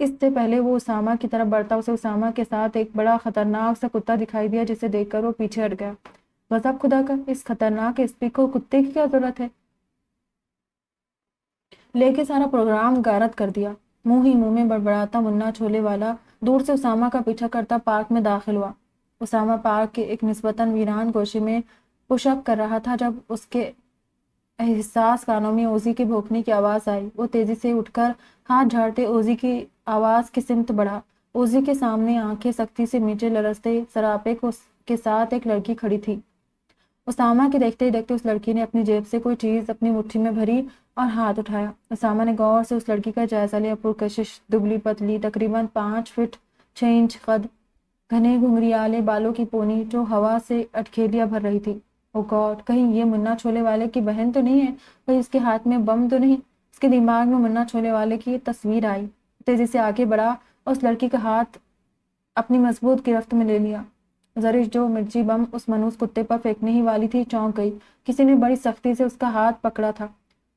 اس سے پہلے وہ اسامہ کی طرف بڑھتا اسے اسامہ کے ساتھ ایک بڑا خطرناک سا کتا دکھائی دیا جسے دیکھ کر وہ پیچھے ہٹ گیا۔ غضب خدا کا، اس خطرناک ایس پی کو کتے کی کیا ضرورت ہے؟ لے کے سارا پروگرام غارت کر دیا۔ منہ ہی منہ میں بڑبڑاتا منا چھولے والا دور سے اسامہ کا پیچھا کرتا پارک میں داخل ہوا۔ اسامہ پارک کے ایک نسبتاً ویران گوشے میں پش اپ کر رہا تھا جب اس کے حساس کانوں میں اوزی کے بھونکنے کی آواز آئی۔ وہ تیزی سے اٹھ کر ہاتھ جھاڑتے اوزی کی آواز کی سمت بڑھا۔ اوزی کے سامنے آنکھیں سختی سے نیچے لرزتے سراپے کے ساتھ ایک لڑکی کھڑی تھی۔ اسامہ کے دیکھتے ہی دیکھتے اس لڑکی نے اپنی جیب سے کوئی چیز اپنی مٹھی میں بھری اور ہاتھ اٹھایا۔ اسامہ نے غور سے اس لڑکی کا جائزہ لیا۔ پرکشش، دبلی پتلی، تقریباً 5 فٹ 6 انچ قد، گھنے گھنگریالے بالوں کی پونی جو ہوا سے اٹکھیلیاں بھر رہی تھی۔ او گاڈ، کہیں یہ منا چھولے والے کی بہن تو نہیں ہے؟ کہیں اس کے ہاتھ میں بم تو نہیں؟ اس کے دماغ میں منا چھولے والے کی تصویر آئی۔ تیزی سے آگے بڑھا اور اس لڑکی کا ہاتھ اپنی مضبوط گرفت میں لے لیا۔ زرش جو مرچی بم اس منوس کتے پر پھینکنے ہی والی تھی چونک گئی۔ کسی نے بڑی سختی سے اس کا ہاتھ پکڑا تھا۔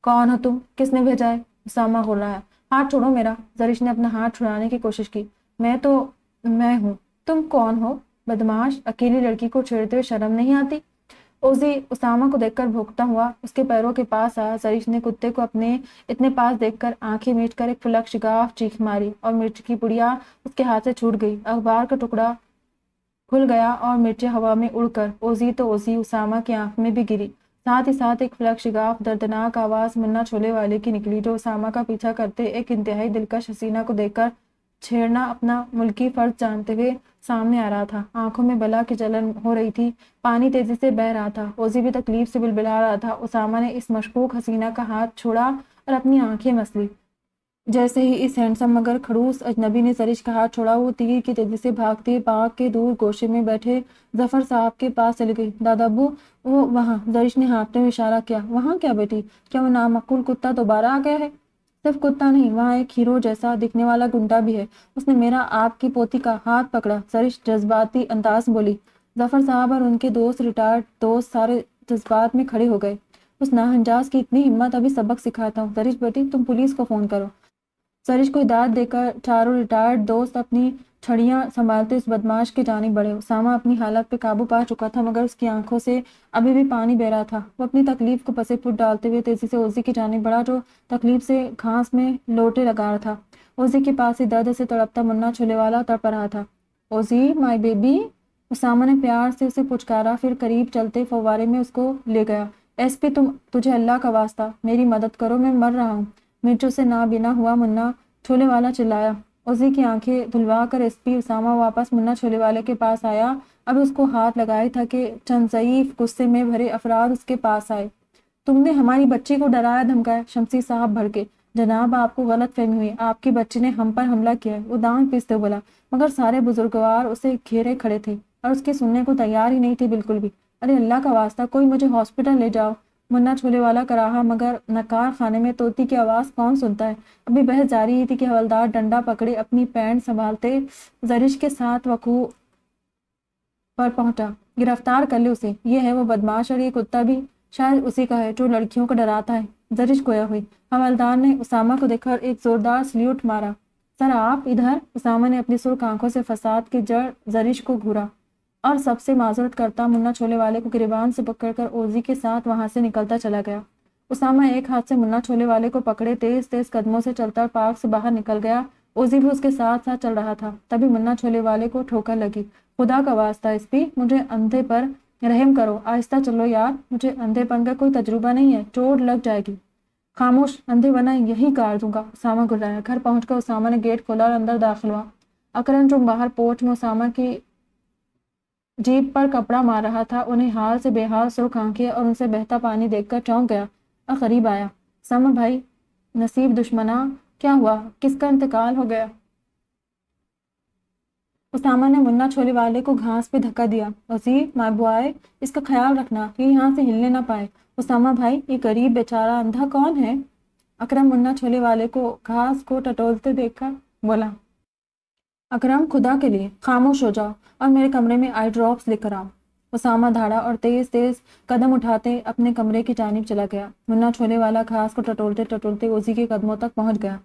کون ہو تم؟ کس نے بھیجا ہے؟ اسامہ غرایا۔ ہاتھ چھوڑو میرا۔ زرش نے اپنا ہاتھ چھڑانے کی کوشش کی۔ میں ہوں۔ تم کون ہو؟ بدماش، اکیلی لڑکی کو چھیڑتے ہوئے شرم نہیں آتی؟ اوزی اسامہ کو دیکھ کر بھونکتا ہوا اس کے پیروں کے پاس آیا۔ زرش نے کتے کو اپنے اتنے پاس دیکھ کر آنکھیں میچ کر ایک فلک شگاف چیخ ماری اور مرچ کی پڑیا اس کے ہاتھ سے چھوٹ گئی۔ اخبار کا ٹکڑا کھل گیا اور مرچیں ہوا میں اڑ کر اوزی تو اوزی اسامہ کی آنکھ میں بھی گری۔ ساتھ ہی ساتھ ایک فلک شگاف دردناک آواز منا چھولے والے کی نکلی جو اسامہ کا پیچھا کرتے ایک انتہائی دلکش حسینہ کو دیکھ کر چھیڑنا اپنا ملکی فرض جانتے ہوئے سامنے آ رہا تھا۔ آنکھوں میں بلا کی جلن ہو رہی تھی، پانی تیزی سے بہہ رہا تھا۔ اوزی بھی تکلیف سے بلبلا رہا تھا۔ اسامہ نے اس مشکوک حسینہ کا ہاتھ چھوڑا اور اپنی آنکھیں مس لی۔ جیسے ہی اس ہینڈسم مگر کھڑوس اجنبی نے زرش کا ہاتھ چھوڑا، وہ تیر کی تیزی سے بھاگتی پارک کے دور گوشے میں بیٹھے ظفر صاحب کے پاس چلی گئی۔ دادا ابو، وہ وہاں۔ زرش نے ہانپتے ہوئے اشارہ کیا۔ وہاں کیا بیٹی؟ کیا وہ نامعقول کتا دوبارہ آ گیا ہے؟ صرف کتا نہیں، وہاں ایک ہیرو جیسا دکھنے والا گنڈا بھی ہے۔ اس نے میرا آپ کی پوتی کا ہاتھ پکڑا۔ زرش جذباتی انداز بولی۔ ظفر صاحب اور ان کے ریٹائرڈ دوست سارے جذبات میں کھڑے ہو گئے۔ اس ناہنجاز کی اتنی ہمت، ابھی سبق سکھاتا ہوں۔ زرش بیٹی، تم پولیس کو فون کرو۔ زرش کو ہدایت دے کر چاروں ریٹائرڈ دوست اپنی چھڑیاں سنبھالتے اس بدماش کی جانب بڑھے۔ اسامہ اپنی حالت پہ قابو پا چکا تھا مگر اس کی آنکھوں سے ابھی بھی پانی بہہ رہا تھا۔ وہ اپنی تکلیف کو پسے پٹ ڈالتے ہوئے تیزی سے اوزی کی جانب بڑھا جو تکلیف سے گھاس میں لوٹے لگا رہا تھا۔ اوزی کے پاس ہی درد سے تڑپتا منا چھولے والا تڑپ رہا تھا۔ اوزی، مائی بیبی، اسامہ نے پیار سے اسے پچکارا، پھر قریب چلتے فوارے میں اس کو لے گیا۔ ایس پی، تجھے اللہ کا واسطہ میری مدد کرو، میں مر رہا ہوں۔ مرچوں سے نابینا ہوا منا چھولے والا چلایا۔ اوزی کی آنکھیں دھلوا کر ایس پی اسامہ واپس منا چھولے والے کے پاس آیا۔ اب اس کو ہاتھ لگائے تھا کہ چند ضعیف غصے میں بھرے افراد اس کے پاس آئے۔ تم نے ہماری بچی کو ڈرایا دھمکایا؟ شمسی صاحب بھڑکے۔ جناب، آپ کو غلط فہمی ہوئی، آپ کی بچی نے ہم پر حملہ کیا ہے، وہ دانت پیستے بولا، مگر سارے بزرگوار اسے گھیرے کھڑے تھے اور اس کے سننے کو تیار ہی نہیں تھی بالکل بھی۔ ارے اللہ کا واسطہ، کوئی مجھے ہاسپٹل لے جاؤ۔ منا چھولے والا کراہا مگر نکار خانے میں طوطی کی آواز کون سنتا ہے؟ ابھی بحث جاری ہی تھی کہ حوالدار ڈنڈا پکڑے اپنی پینٹ سنبھالتے زرش کے ساتھ وقوع پر پہنچا۔ گرفتار کر لے اسے، یہ ہے وہ بدماش اور یہ کتا بھی شاید اسی کا ہے جو لڑکیوں کو ڈراتا ہے۔ زرش گویا ہوئی۔ حوالدار نے اسامہ کو دیکھ کر ایک زوردار سلیوٹ مارا۔ سر آپ ادھر؟ اسامہ نے اپنی سرخ آنکھوں سے فساد کی جڑ زرش کو گھورا اور سب سے معذرت کرتا منا چھولے والے کو گریبان سے پکڑ کر اوزی کے ساتھ وہاں سے نکلتا چلا گیا۔ اسامہ ایک ہاتھ سے منا چھولے والے کو پکڑے تیز تیز قدموں سے چلتا پارک سے باہر نکل گیا۔ اوزی بھی اس کے ساتھ ساتھ چل رہا تھا۔ تبھی منا چھولے والے کو ٹھوکر لگی۔ خدا کا واسطہ ایس پی، مجھے اندھے پر رحم کرو، آہستہ چلو یار، مجھے اندھے پن کا کوئی تجربہ نہیں ہے، چوٹ لگ جائے گی۔ خاموش، اندھے بنا یہی کاٹ دوں گا، اسامہ گھرایا۔ گھر پہنچ کر اسامہ نے گیٹ کھولا اور اندر داخل ہوا۔ اکرم جو باہر پورچ میں اسامہ کی جیپ پر کپڑا مار رہا تھا، انہیں حال سے بے حال سرخ آنکھیں اور ان سے بہتا پانی دیکھ کر چونک گیا اور قریب آیا۔ اسامہ بھائی، نصیب دشمنا، کیا ہوا؟ کس کا انتقال ہو گیا؟ اسامہ نے منا چھولے والے کو گھاس پہ دھکا دیا۔ اوزی، مائی بوائے، اس کا خیال رکھنا، یہ یہاں سے ہلنے نہ پائے۔ اسامہ بھائی، یہ غریب بیچارہ اندھا کون ہے؟ اکرم منا چھولے والے کو گھاس کو ٹٹولتے دیکھ کر بولا۔ اکرم، خدا کے لیے خاموش ہو جاؤ اور میرے کمرے میں آئی ڈراپس لے کر آؤ۔ اسامہ دھاڑا اور تیز تیز قدم اٹھاتے اپنے کمرے کی جانب چلا گیا۔ منا چھولے والا گھاس کو ٹٹولتے ٹٹولتے اوزی کے قدموں تک پہنچ گیا۔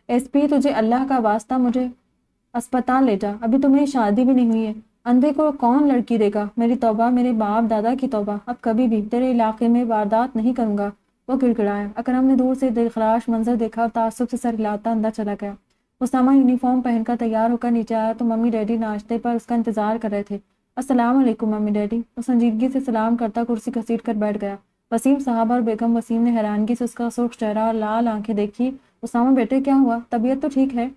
ایس پی تجھے اللہ کا واسطہ مجھے اسپتال لے جا، ابھی تو میری شادی بھی نہیں ہوئی ہے، اندھے کو کون لڑکی دے گا؟ میری توبہ، میرے باپ دادا کی توبہ، اب کبھی بھی تیرے علاقے میں واردات نہیں کروں گا۔ وہ گڑگڑایا۔ اکرم نے دور سے دلخراش منظر دیکھا اور تعصب سے سر ہلاتا اندر چلا گیا۔ اسامہ یونیفارم پہن کر تیار ہو کر نیچے آیا تو ممی ڈیڈی ناشتے پر اس کا انتظار کر رہے تھے۔ السلام علیکم ممی ڈیڈی۔ وہ سنجیدگی سے سلام کرتا کرسی گھسیٹ کر بیٹھ گیا۔ وسیم صاحب اور بیگم وسیم نے حیرانگی سے اس کا سرخ چہرہ اور لال آنکھیں دیکھی۔ اسامہ بیٹے کیا ہوا؟ طبیعت تو ٹھیک ہے؟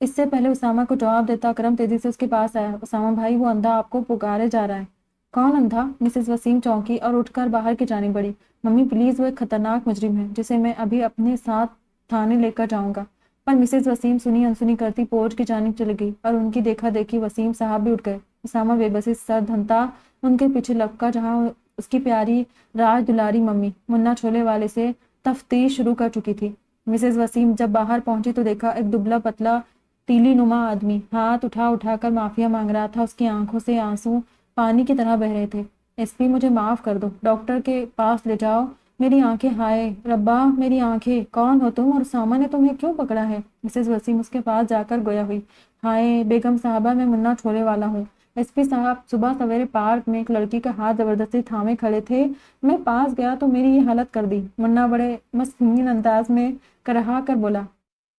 اس سے پہلے اسامہ کو جواب دیتا اکرم تیزی سے اس کے پاس آیا۔ اسامہ بھائی، وہ اندھا آپ کو پکارے جا رہا ہے۔ کون اندھا؟ مسز وسیم چونکی اور اٹھ کر باہر کی جانب بڑھی۔ ممی پلیز، وہ ایک خطرناک مجرم ہے جسے میں ابھی اپنے ساتھ تھانے لے کر جاؤں گا۔ پر مسز وسیم سنی انسنی کرتی پورچ کی جانب چلی گئی اور ان کی دیکھا دیکھی وسیم صاحب بھی اٹھ گئے۔ اسامہ بے بسی سر دھنتا ان کے پیچھے لپکا جہاں اس کی پیاری راج دلاری ممی منا چھولے والے سے تفتیش شروع کر چکی تھی۔ مسز وسیم جب باہر پہنچی تو دیکھا ایک دبلا پتلا تیلی نما آدمی ہاتھ اٹھا اٹھا کر معافیا مانگ رہا تھا۔ اس کی آنکھوں سے آنسو پانی کی طرح بہ رہے تھے۔ ایس پی، مجھے معاف کر دو، ڈاکٹر کے پاس لے جاؤ، میری آنکھیں، ہائے ربا میری آنکھیں، کون ہو تم اور اسامہ نے تمہیں کیوں پکڑا ہے؟ مسز وسیم اس کے پاس جا کر گویا ہوئی۔ ہائے بیگم صاحبہ، میں منا چھولے والا ہوں۔ ایس پی صاحب، صبح سویرے پارک میں ایک لڑکی کا ہاتھ زبردستی تھامے کھڑے تھے، میں پاس گیا تو میری یہ حالت کر دی۔ منا بڑے مسکین انداز میں کرہا کر بولا۔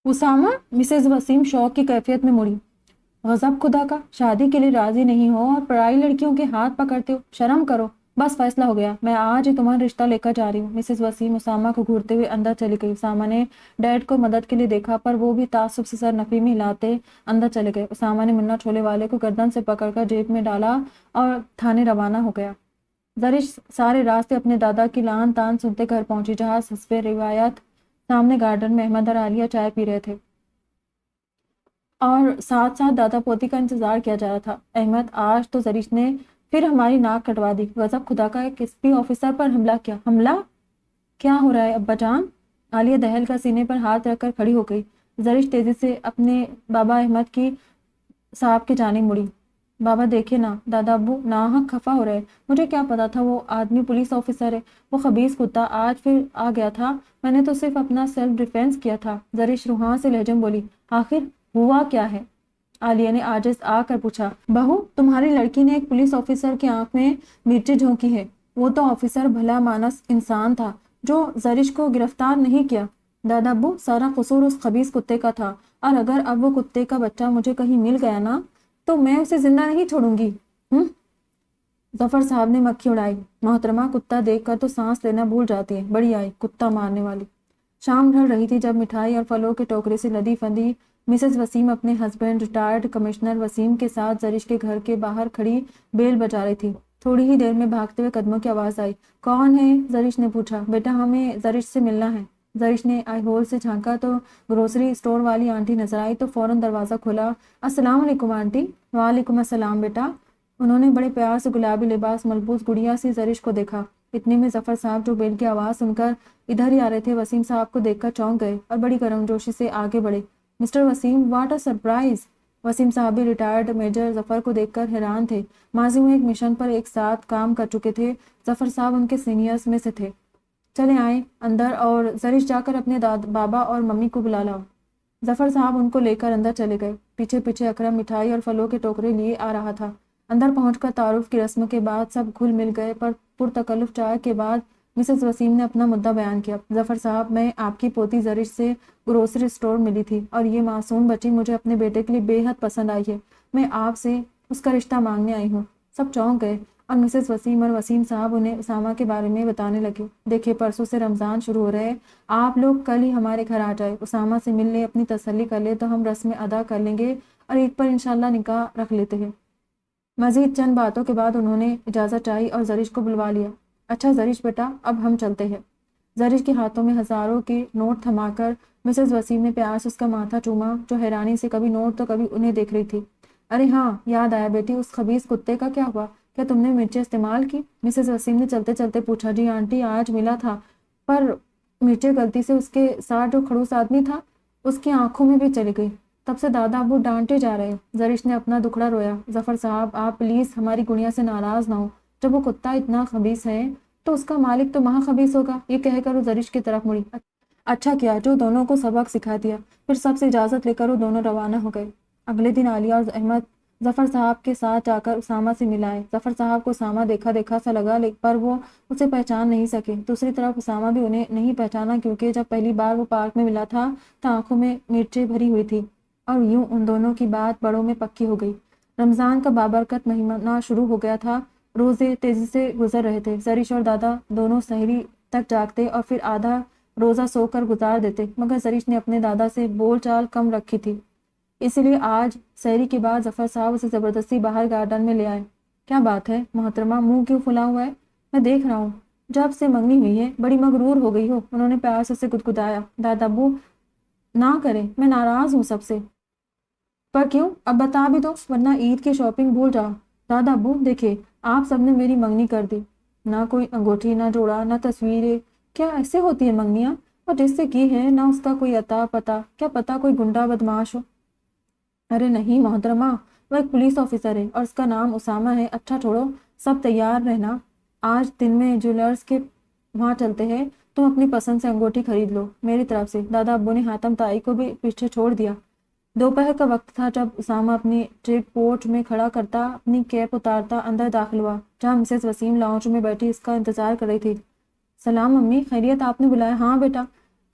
اسامہ؟ مسز وسیم شوق کی کیفیت میں مڑی۔ غضب خدا کا، شادی کے لیے راضی نہیں ہو اور پرائی لڑکیوں کے ہاتھ پکڑتے ہو، شرم کرو۔ بس فیصلہ ہو گیا، میں آج ہی تمہارا رشتہ لے کر جا رہی ہوں۔ مسز وسیم اسامہ کو گھورتے ہوئے اندر چلی گئی۔ اسامہ نے ڈیڈ کو مدد کے لیے دیکھا پر وہ بھی تعصب سے سر نفی میں ہلاتے اندر چلے گئے۔ اسامہ نے منا چھولے والے کو گردن سے پکڑ کر جیب میں ڈالا اور تھانے روانہ ہو گیا۔ زرش سارے راستے اپنے دادا کی لان تان سنتے گھر پہنچی جہاں حسب روایت سامنے گارڈن میں احمد اور عالیہ چائے پی رہے تھے اور ساتھ ساتھ دادا پوتی کا انتظار کیا جا رہا تھا۔ احمد، آج تو زرش نے پھر ہماری ناک کٹوا دی، غضب خدا کا، ایک ایس پی آفیسر پر حملہ کیا۔ حملہ؟ کیا ہو رہا ہے ابا جان؟ عالیہ دہل کا سینے پر ہاتھ رکھ کر کھڑی ہو گئی۔ زرش تیزی سے اپنے بابا احمد کی صاحب کی جانب مڑی۔ بابا دیکھے نا، دادا ابو ناحق خفا ہو رہے، مجھے کیا پتا تھا وہ آدمی پولیس آفیسر ہے، وہ خبیث کتا آج پھر آ گیا تھا، میں نے تو صرف اپنا سیلف ڈیفینس کیا تھا۔ زرش روحاں سے لہجے میں بولی، آخر ہوا کیا ہے؟ عالیہ نے عاجز آ کر پوچھا۔ بہو، تمہاری لڑکی نے ایک پولیس آفیسر کی آنکھ میں مرچی جھونکی ہے، وہ تو آفیسر بھلا مانس انسان تھا جو زرش کو گرفتار نہیں کیا۔ دادا ابو، سارا قصور اس خبیث کتے کا تھا، اور اگر اب وہ کتے کا بچہ مجھے کہیں مل گیا نا تو میں اسے زندہ نہیں چھوڑوں گی۔ ظفر صاحب نے مکھی اڑائی۔ محترمہ، کتا دیکھ کر تو سانس لینا بھول جاتی ہے، بڑی آئی کتا مارنے والی۔ شام ڈھل رہی تھی جب مٹھائی اور پھلوں کے ٹوکرے سے لدی پھندی مسز وسیم اپنے ہسبینڈ ریٹائرڈ کمشنر وسیم کے ساتھ زرش کے گھر کے باہر کھڑی بیل بجا رہی تھی۔ تھوڑی ہی دیر میں بھاگتے ہوئے قدموں کی آواز آئی۔ کون ہے؟ زرش نے پوچھا۔ بیٹا، ہمیں زرش سے ملنا ہے۔ زرش نے آئی ہول سے جھانکا تو گروسری اسٹور والی آنٹی نظر آئی تو فوراً دروازہ کھولا۔ السلام علیکم آنٹی۔ وعلیکم السلام بیٹا۔ انہوں نے بڑے پیار سے گلابی لباس ملبوس گڑیا سی زرش کو دیکھا۔ اتنے میں ظفر صاحب، جو بیل کی آواز سن کر ادھر ہی آ رہے تھے، وسیم صاحب کو دیکھ کر چونک گئے اور بڑی گرمجوشی سے آگے بڑھے۔ Mister Waseem, what a surprise! Waseem صاحب بھی ریٹائرڈ میجر ظفر کو دیکھ کر حیران تھے۔ ماضی میں ایک مشن پر ایک ساتھ کام کر چکے تھے۔ ظفر صاحب ان کے سینئرز میں سے تھے۔ چلے آئیں اندر اور زرش جا کر اپنے بابا اور ممی کو بلا لاؤ۔ ظفر صاحب ان کو لے کر اندر چلے گئے۔ پیچھے پیچھے اکرم مٹھائی اور پھلوں کے ٹوکرے لیے آ رہا تھا۔ اندر پہنچ کر تعارف کی رسم کے بعد سب گھل مل گئے، پر پرتکلف چائے کے بعد مسز وسیم نے اپنا مدعا بیان کیا۔ ظفر صاحب، میں آپ کی پوتی زرش سے گروسری اسٹور ملی تھی اور یہ معصوم بچی مجھے اپنے بیٹے کے لیے بے حد پسند آئی ہے۔ میں آپ سے اس کا رشتہ مانگنے آئی ہوں۔ سب چونک گئے اور مسز وسیم اور وسیم صاحب انہیں اسامہ کے بارے میں بتانے لگے۔ دیکھیے، پرسوں سے رمضان شروع ہو رہے ہیں، آپ لوگ کل ہی ہمارے گھر آ جائے، اسامہ سے مل لے، اپنی تسلی کر لے تو ہم رسم ادا کر لیں گے اور عید پر انشاءاللہ نکاح رکھ لیتے ہیں۔ مزید چند باتوں کے بعد انہوں نے اجازت چاہی اور زرش کو بلوا لیا۔ اچھا زرش بیٹا، اب ہم چلتے ہیں۔ زرش کے ہاتھوں میں ہزاروں کے نوٹ تھما کر مسز وسیم نے پیار سے اس کا ماتھا چوما، جو حیرانی سے کبھی نوٹ تو کبھی انہیں دیکھ رہی تھی۔ ارے ہاں، یاد آیا بیٹی، اس خبیث کتے کا کیا ہوا؟ کیا تم نے مرچیں استعمال کی؟ مسز وسیم نے چلتے چلتے پوچھا۔ جی آنٹی، آج ملا تھا، پر مرچیں غلطی سے اس کے ساتھ جو کھڑوس آدمی تھا اس کی آنکھوں میں بھی چلی گئی، تب سے دادا ابو ڈانٹے جا رہے۔ زرش نے اپنا دکھڑا رویا۔ ظفر صاحب، آپ پلیز ہماری گڑیا سے ناراض نہ ہو، جب وہ کتا اتنا خبیث ہے تو اس کا مالک تو مہا خبیث ہوگا، یہ کہہ کر وہ زرش کی طرف مڑی۔ اچھا کیا جو دونوں کو سبق سکھا دیا۔ پھر سب سے اجازت لے کر وہ دونوں روانہ ہو گئے۔ اگلے دن عالیہ اور احمد ظفر صاحب کے ساتھ جا کر اسامہ سے ملائے۔ ظفر صاحب کو اسامہ دیکھا دیکھا سا لگا پر وہ اسے پہچان نہیں سکے۔ دوسری طرف اسامہ بھی انہیں نہیں پہچانا کیونکہ جب پہلی بار وہ پارک میں ملا تھا تو آنکھوں میں مرچیں بھری ہوئی تھی اور یوں ان دونوں کی بات بڑوں میں پکی ہو گئی۔ رمضان کا بابرکت مہینہ شروع ہو گیا تھا۔ روزے تیزی سے گزر رہے تھے۔ زرش اور دادا دونوں سحری تک جاگتے اور پھر آدھا روزہ سو کر گزار دیتے، مگر زرش نے اپنے دادا سے بول چال کم رکھی تھی، اسی لیے آج سحری کے بعد ظفر صاحب اسے زبردستی باہر گارڈن میں لے آئے۔ کیا بات ہے محترمہ، منہ کیوں پھلا ہوا ہے؟ میں دیکھ رہا ہوں جب سے منگنی ہوئی ہے بڑی مغرور ہو گئی ہو، انہوں نے پیار سے اسے گدگدایا۔ دادا ابو نہ کریں، میں ناراض ہوں سب سے۔ پر کیوں؟ اب بتا بھی دو ورنہ عید کی شاپنگ بھول جاؤ۔ دادا ابو دیکھے آپ سب نے میری منگنی کر دی، نہ کوئی انگوٹھی، نہ جوڑا، نہ تصویریں۔ کیا ایسے ہوتی ہے منگنیاں؟ اور جس سے کی ہے نہ اس کا کوئی عطا پتا، کیا پتا کوئی گنڈا بدماش ہو۔ ارے نہیں محترمہ، وہ ایک پولیس آفیسر ہے اور اس کا نام اسامہ ہے۔ اچھا چھوڑو، سب تیار رہنا، آج دن میں جیولرز کے وہاں چلتے ہیں، تم اپنی پسند سے انگوٹھی خرید لو میری طرف سے۔ دادا ابو نے حاتم تائی کو بھی پیچھے چھوڑ دیا۔ دوپہر کا وقت تھا جب اسامہ اپنی ٹریک پورٹ میں کھڑا کرتا، اپنی کیپ اتارتا اندر داخل ہوا جہاں مسز وسیم لاؤنج میں بیٹھی اس کا انتظار کر رہی تھی۔ سلام امی، خیریت؟ آپ نے بلایا؟ ہاں بیٹا،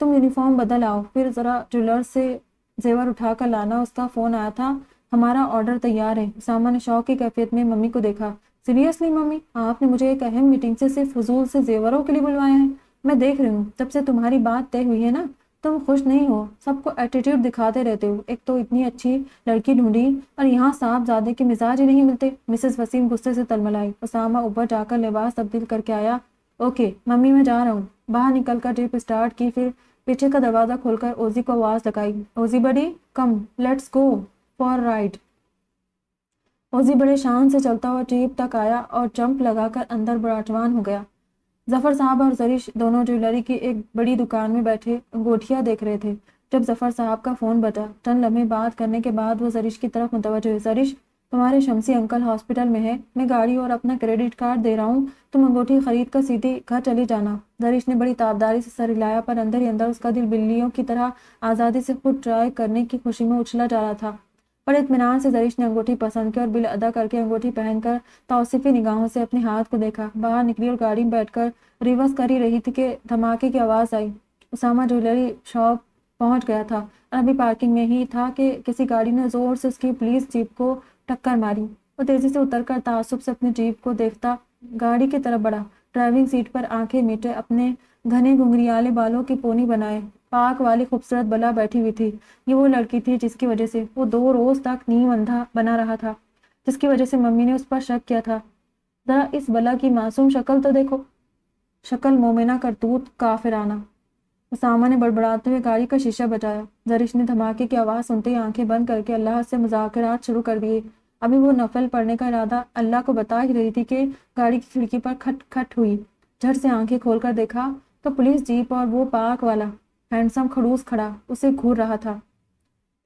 تم یونیفارم بدل آؤ، پھر ذرا جیولرز سے زیور اٹھا کر لانا، اس کا فون آیا تھا، ہمارا آرڈر تیار ہے۔ اسامہ نے شوق کی کیفیت میں ممی کو دیکھا۔ سیریسلی ممی، آپ نے مجھے ایک اہم میٹنگ سے صرف فضول سے زیوروں کے لیے بلوایا ہے؟ میں دیکھ رہی ہوں جب سے تمہاری بات طے ہوئی ہے نا، تم خوش نہیں ہو، سب کو ایٹیٹیوڈ دکھاتے رہتے ہو۔ ایک تو اتنی اچھی لڑکی ڈھونڈی اور یہاں صاحب زادے کے مزاج ہی نہیں ملتے۔ مسز وسیم غصے سے تلملائی۔ اسامہ اوپر جا کر لباس تبدیل کر کے آیا۔ اوکے ممی، میں جا رہا ہوں۔ باہر نکل کر ٹرپ اسٹارٹ کی، پھر پیچھے کا دروازہ کھول کر اوزی کو آواز لگائی، اوزی بڑی کم لیٹس گو فار رائڈ۔ اوزی بڑے شان سے چلتا ہوا ٹرپ تک آیا اور جمپ لگا کر اندر براٹوان ہو گیا۔ ظفر صاحب اور زرش دونوں جیولری کی ایک بڑی دکان میں بیٹھے انگوٹھیاں دیکھ رہے تھے جب ظفر صاحب کا فون بجا۔ چند لمحے بات کرنے کے بعد وہ زرش کی طرف متوجہ ہوئے۔ زرش، تمہارے شمسی انکل ہاسپٹل میں ہے، میں گاڑی اور اپنا کریڈٹ کارڈ دے رہا ہوں، تم انگوٹھی خرید کر سیدھی گھر چلی جانا۔ زرش نے بڑی تابداری سے سر ہلایا پر اندر ہی اندر اس کا دل بلیوں کی طرح آزادی سے خود ٹرائی کرنے کی خوشی میں اچھلا جا رہا تھا۔ بڑے اطمینان سے زرش نے انگوٹھی پسند کی اور بل ادا کر کے انگوٹھی پہن کر توصیفی نگاہوں سے اپنے ہاتھ کو دیکھا۔ باہر نکلی اور گاڑی میں بیٹھ کر ریورس کر ہی رہی تھی کہ دھماکے کی آواز آئی۔ اسامہ جیولری شاپ پہنچ گیا تھا اور ابھی پارکنگ میں ہی تھا کہ کسی گاڑی نے زور سے اس کی پولیس جیپ کو ٹکر ماری۔ وہ تیزی سے اتر کر تعصب سے اپنی جیپ کو دیکھتا گاڑی کی طرف بڑھا۔ ڈرائیونگ سیٹ پر آنکھیں میٹے اپنے گھنے گھنگریالے بالوں کی پونی بنائے پاک والی خوبصورت بلا بیٹھی ہوئی تھی۔ یہ وہ لڑکی تھی جس کی وجہ سے وہ 2 روز تک نیم اندھا بنا رہا تھا، جس کی وجہ سے ممی نے اس پر شک کیا تھا۔ ذرا اس بلا کی معصوم شکل تو دیکھو، شکل مومنہ، کرتوت کافرانہ۔ اسامہ نے بڑبڑاتے ہوئے گاڑی کا شیشہ بجایا۔ زرش نے دھماکے کی آواز سنتے ہی آنکھیں بند کر کے اللہ سے مذاکرات شروع کر دیے۔ ابھی وہ نفل پڑھنے کا ارادہ اللہ کو بتا ہی رہی تھی کہ گاڑی کی کھڑکی پر کھٹ کھٹ ہوئی۔ جھٹ سے آنکھیں کھول کر دیکھا تو پولیس جیپ اور وہ پاک والا ہینڈسم خڑوس کھڑا اسے گھور رہا تھا۔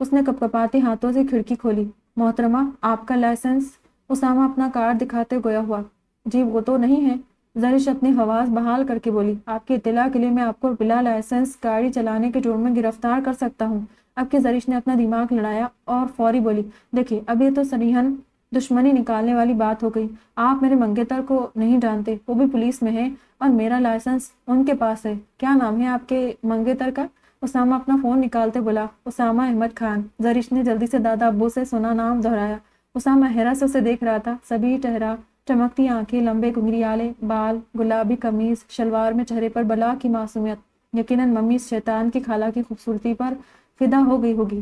اس نے کپکپاتے ہاتھوں سے کھڑکی کھولی۔ محترمہ، آپ کا لائسنس؟ اسامہ اپنا کارڈ دکھاتے گویا ہوا۔ جی وہ تو نہیں ہے، زرش اپنی حواس بحال کر کے بولی۔ آپ کی اطلاع کے لیے میں آپ کو بلا لائسنس گاڑی چلانے کے جرم میں گرفتار کر سکتا ہوں۔ اب کہ زرش نے اپنا دماغ لڑایا اور فوری بولی، دیکھیے اب یہ تو صریحاً دشمنی نکالنے والی بات ہو گئی۔ آپ میرے منگیتر کو نہیں جانتے، وہ بھی پولیس میں ہے اور میرا لائسنس ان کے پاس ہے۔ کیا نام ہے آپ کے منگیتر کا؟ اسامہ اپنا فون نکالتے بولا، اسامہ احمد خان۔ زرش نے جلدی سے دادا ابو سے سنا نام دہرایا۔ اسامہ حیرت سے اسے دیکھ رہا تھا۔ سبھی چہرہ، چمکتی آنکھیں، لمبے گھنگریالے بال، گلابی قمیض شلوار میں چہرے پر بلا کی معصومیت۔ یقیناً ممی اس شیطان کی خالہ کی خوبصورتی پر فدا ہو گئی ہوگی۔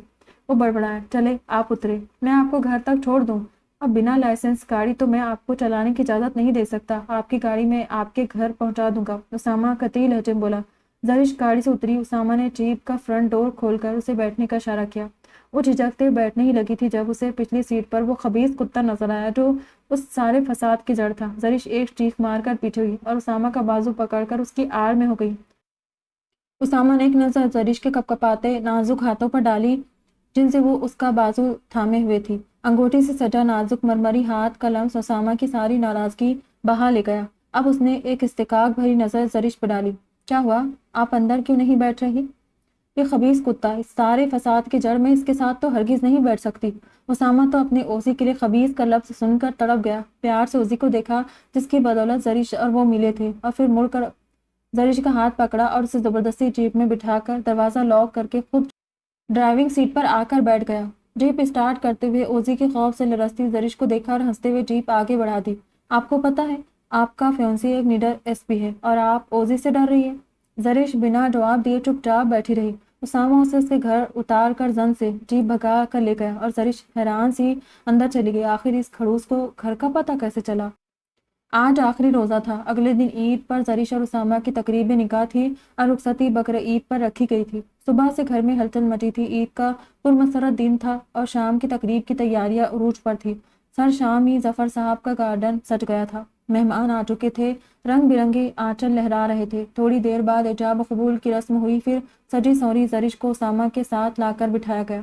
وہ بڑبڑایا، چلے آپ اترے، میں آپ کو گھر تک چھوڑ دوں۔ اب بنا لائسنس گاڑی تو میں آپ کو چلانے کی اجازت نہیں دے سکتا، آپ کی گاڑی میں آپ کے گھر پہنچا دوں گا، اسامہ قطعی لہجے میں بولا۔ زرش گاڑی سے اتری۔ اسامہ نے جیپ کا فرنٹ ڈور کھول کر اسے بیٹھنے کا اشارہ کیا۔ وہ جھجکتے بیٹھنے ہی لگی تھی جب اسے پچھلی سیٹ پر وہ خبیث کتا نظر آیا جو اس سارے فساد کی جڑ تھا۔ زرش ایک چیخ مار کر پیچھے ہوئی اور اسامہ کا بازو پکڑ کر اس کی آڑ میں ہو گئی۔ اسامہ نے ایک نظر زرش کے کپکپاتے نازک ہاتھوں پر ڈالی جن سے وہ اس کا بازو تھامے ہوئے تھی۔ انگوٹھی سے سجا نازک مرمری ہاتھ کا لمس اسامہ کی ساری ناراضگی بہا لے گیا۔ اب اس نے ایک استحقاق بھری نظر زرش پر ڈالی۔ کیا ہوا؟ آپ اندر کیوں نہیں بیٹھ رہی؟ یہ خبیث کتا اس سارے فساد کی جڑ میں اس کے ساتھ تو ہرگز نہیں بیٹھ سکتی۔ اسامہ تو اپنے اوزی کے لیے خبیث کا لفظ سن کر تڑپ گیا۔ پیار سے اوزی کو دیکھا جس کی بدولت زرش اور وہ ملے تھے، اور پھر مڑ کر زرش کا ہاتھ پکڑا اور اسے زبردستی جیپ میں بٹھا کر دروازہ لاک کر کے خود ڈرائیونگ سیٹ پر آ کر بیٹھ گیا۔ جیپ اسٹارٹ کرتے ہوئے اوزی کے خوف سے لرزتی زرش کو دیکھا اور ہنستے ہوئے جیپ آگے بڑھا دی۔ آپ کو پتا ہے آپ کا فیونسی ایک نڈر ایس پی ہے اور آپ اوزی سے ڈر رہی ہے؟ زرش بنا جواب دیے چپ چاپ بیٹھی رہی۔ اسامہ اسے اس کے گھر اتار کر زن سے جیپ بھگا کر لے گیا اور زرش حیران سی اندر چلی گئی۔ آخر اس کھڑوس کو گھر کا پتہ کیسے چلا؟ آج آخری روزہ تھا۔ اگلے دن عید پر زرش اور اسامہ کی تقریب نکاح تھی اور رخصتی بقر عید پر رکھی گئی تھی۔ صبح سے گھر میں ہلچل مچی تھی۔ عید کا پرمسرت دن تھا اور شام کی تقریب کی تیاریاں عروج پر تھی۔ سر شام ہی ظفر صاحب کا گارڈن سج گیا تھا۔ مہمان آ چکے تھے، رنگ برنگے آنچل لہرا رہے تھے۔ تھوڑی دیر بعد ایجاب قبول کی رسم ہوئی، پھر سجی سوری زرش کو اسامہ کے ساتھ لا کر بٹھایا گیا۔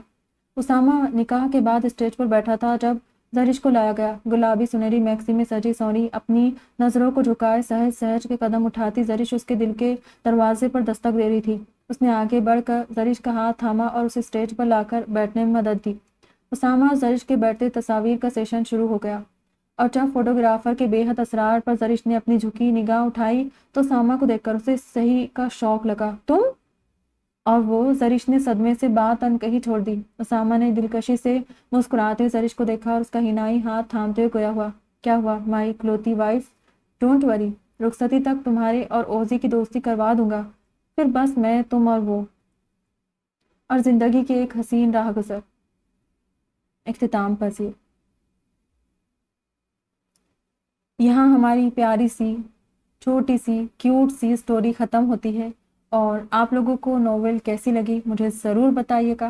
اسامہ نکاح کے بعد اسٹیج پر بیٹھا تھا جب زرش کو لایا گیا۔ گلابی سنہری میکسی میں سجی سوری اپنی نظروں کو جھکائے سہج سہج کے قدم اٹھاتی زرش اس کے دل کے دروازے پر دستک دے رہی تھی۔ اس نے آگے بڑھ کر زرش کا ہاتھ تھاما اور اسے اسٹیج پر لا کر بیٹھنے میں مدد دی۔ اسامہ اور زرش کے بیٹھتے تصاویر کا سیشن شروع ہو گیا، اور جب فوٹوگرافر کے بے حد اسرار پر زرش نے اپنی جھکی نگاہ اٹھائی تو اسامہ کو دیکھ کر اسے صحیح کا شوق لگا۔ تم؟ اور وہ زرش نے صدمے سے بات انکہی چھوڑ دی۔ اسامہ نے دلکشی سے مسکراتے زرش کو دیکھا اور اس کا حنائی ہاتھ تھامتے ہوئے گویا ہوا، کیا ہوا مائی کلوتی وائف، ڈونٹ وری، رخصتی تک تمہارے اور اوزی کی دوستی کروا دوں گا، پھر بس میں، تم اور وہ، اور زندگی کی ایک حسین راہ گزر۔ اختتام پذیر۔ یہاں ہماری پیاری سی چھوٹی سی کیوٹ سی سٹوری ختم ہوتی ہے، اور آپ لوگوں کو ناول کیسی لگی مجھے ضرور بتائیے گا۔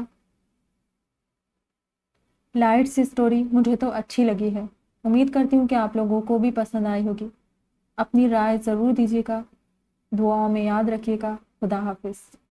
لائٹ سی سٹوری مجھے تو اچھی لگی ہے، امید کرتی ہوں کہ آپ لوگوں کو بھی پسند آئی ہوگی۔ اپنی رائے ضرور دیجیے گا، دعاؤں میں یاد رکھیے گا۔ خدا حافظ۔